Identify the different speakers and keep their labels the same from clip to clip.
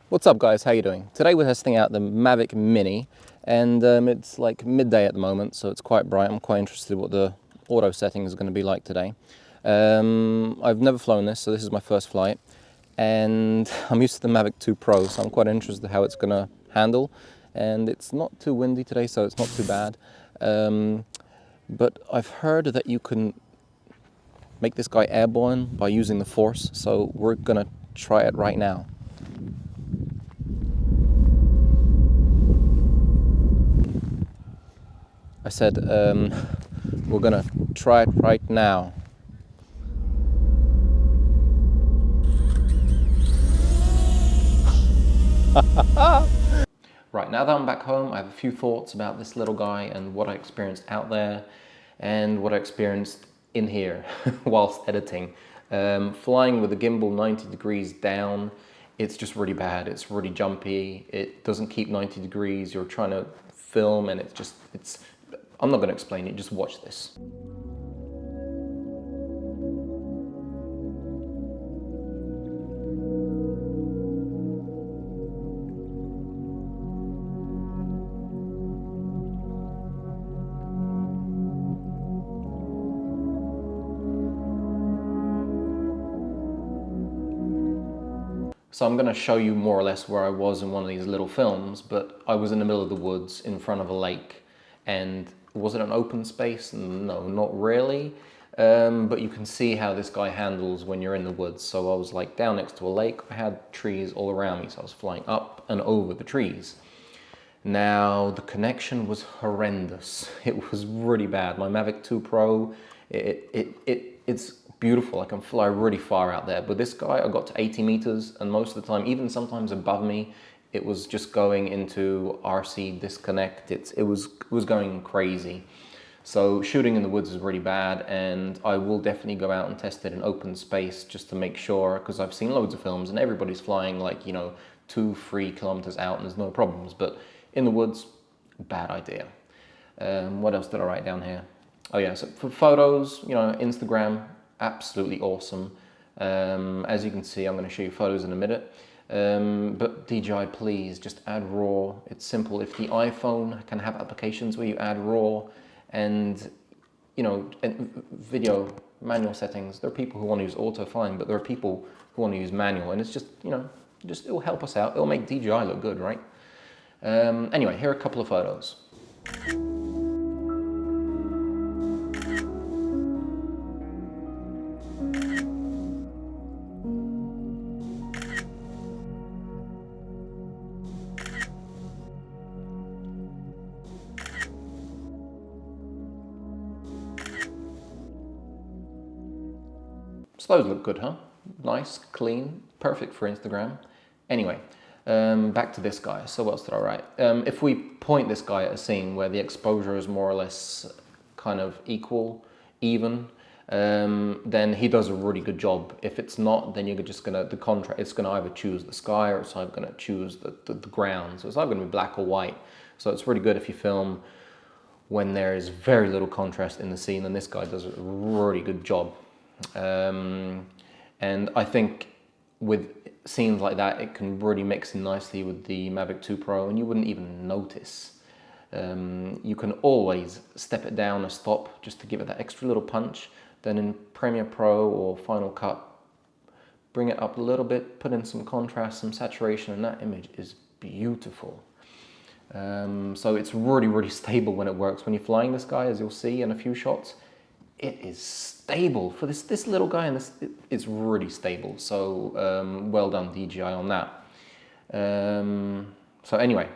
Speaker 1: What's up guys, how you doing? Today we're testing out the Mavic Mini and it's like midday at the moment, so it's quite bright. I'm quite interested in what the auto setting is going to be like today. I've never flown this, so this is my first flight, and I'm used to the Mavic 2 Pro, so I'm quite interested how it's going to handle. And it's not too windy today, so it's not too bad. But I've heard that you can make this guy airborne by using the force, so we're going to try it right now. I said, we're gonna try it right now. Right, now that I'm back home, I have a few thoughts about this little guy and what I experienced out there and what I experienced in here whilst editing. Flying with the gimbal 90 degrees down, it's just really bad. It's really jumpy. It doesn't keep 90 degrees. You're trying to film and I'm not going to explain it, just watch this. So I'm going to show you more or less where I was in one of these little films, but I was in the middle of the woods in front of a lake. And was it an open space? No, not really. But you can see how this guy handles when you're in the woods. So I was like down next to a lake. I had trees all around me, so I was flying up and over the trees. Now, the connection was horrendous. It was really bad. My Mavic 2 Pro, it's beautiful. I can fly really far out there. But this guy, I got to 80 meters, and most of the time, even sometimes above me, it was just going into RC disconnect. It was going crazy. So shooting in the woods is really bad, and I will definitely go out and test it in open space just to make sure, because I've seen loads of films and everybody's flying like, 2-3 kilometers out and there's no problems. But in the woods, bad idea. What else did I write down here? Oh yeah, so for photos, Instagram, absolutely awesome. As you can see, I'm going to show you photos in a minute. But DJI, please just add RAW. It's simple. If the iPhone can have applications where you add RAW and, and video manual settings, there are people who want to use auto fine, but there are people who want to use manual, and it's just, it'll help us out. It'll make DJI look good, right? Anyway, here are a couple of photos. So those look good, huh? Nice, clean, perfect for Instagram. Anyway, back to this guy. So what else did I write? If we point this guy at a scene where the exposure is more or less kind of equal, even, then he does a really good job. If it's not, then you're just gonna, it's gonna either choose the sky or it's either gonna choose the ground. So it's either gonna be black or white. So it's really good if you film when there is very little contrast in the scene, and this guy does a really good job. And I think with scenes like that, it can really mix in nicely with the Mavic 2 Pro, and you wouldn't even notice. You can always step it down a stop just to give it that extra little punch. Then in Premiere Pro or Final Cut, bring it up a little bit, put in some contrast, some saturation, and that image is beautiful. So it's really, really stable when it works. When you're flying this guy, as you'll see in a few shots, it is stable for this little guy, and it's really stable. So well done DJI on that. So anyway,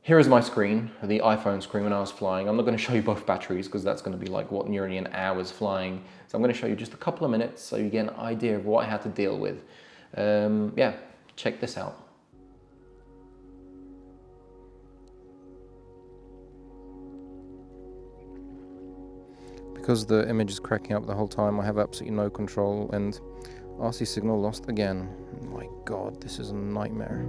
Speaker 1: here is my screen, the iPhone screen when I was flying. I'm not going to show you both batteries because that's going to be like nearly an hour's flying. So I'm going to show you just a couple of minutes so you get an idea of what I had to deal with. Yeah, check this out. Because the image is cracking up the whole time, I have absolutely no control, and RC signal lost again. My God, this is a nightmare.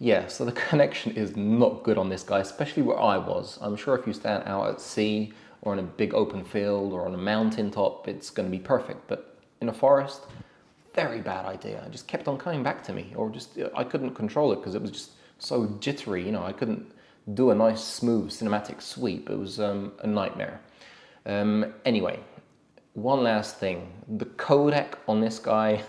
Speaker 1: Yeah, so the connection is not good on this guy, especially where I was. I'm sure if you stand out at sea or in a big open field or on a mountain top, it's going to be perfect. But in a forest, very bad idea. It just kept on coming back to me, or just I couldn't control it because it was just so jittery. You know, I couldn't do a nice smooth cinematic sweep. It was a nightmare. Anyway, one last thing. The codec on this guy,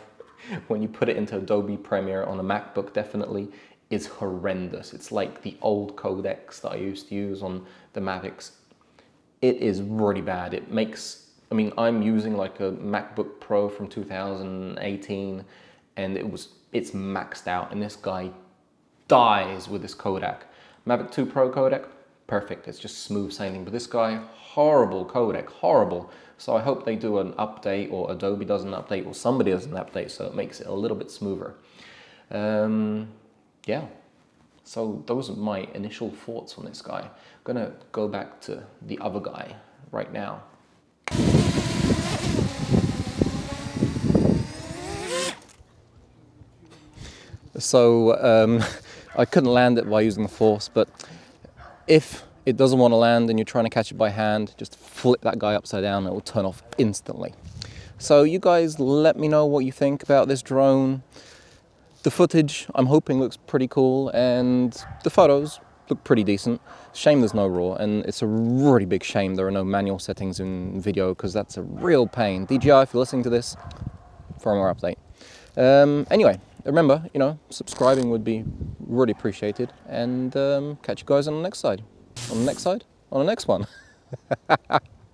Speaker 1: when you put it into Adobe Premiere on a MacBook, definitely, is horrendous. It's like the old codecs that I used to use on the Mavics. It is really bad. It makes, I mean, I'm using like a MacBook Pro from 2018 and it's maxed out, and this guy dies with this codec. Mavic 2 Pro codec, perfect. It's just smooth sailing. But this guy, horrible codec, horrible. So I hope they do an update, or Adobe does an update, or somebody does an update so it makes it a little bit smoother. Yeah, so those are my initial thoughts on this guy. I'm gonna go back to the other guy right now. So I couldn't land it by using the force, but if it doesn't want to land and you're trying to catch it by hand, just flip that guy upside down and it will turn off instantly. So you guys let me know what you think about this drone. The footage, I'm hoping, looks pretty cool, and the photos look pretty decent. Shame there's no RAW, and it's a really big shame there are no manual settings in video, because that's a real pain. DJI, if you're listening to this, firmware update. Anyway, remember, you know, subscribing would be really appreciated, and catch you guys on the next side. On the next side? On the next one.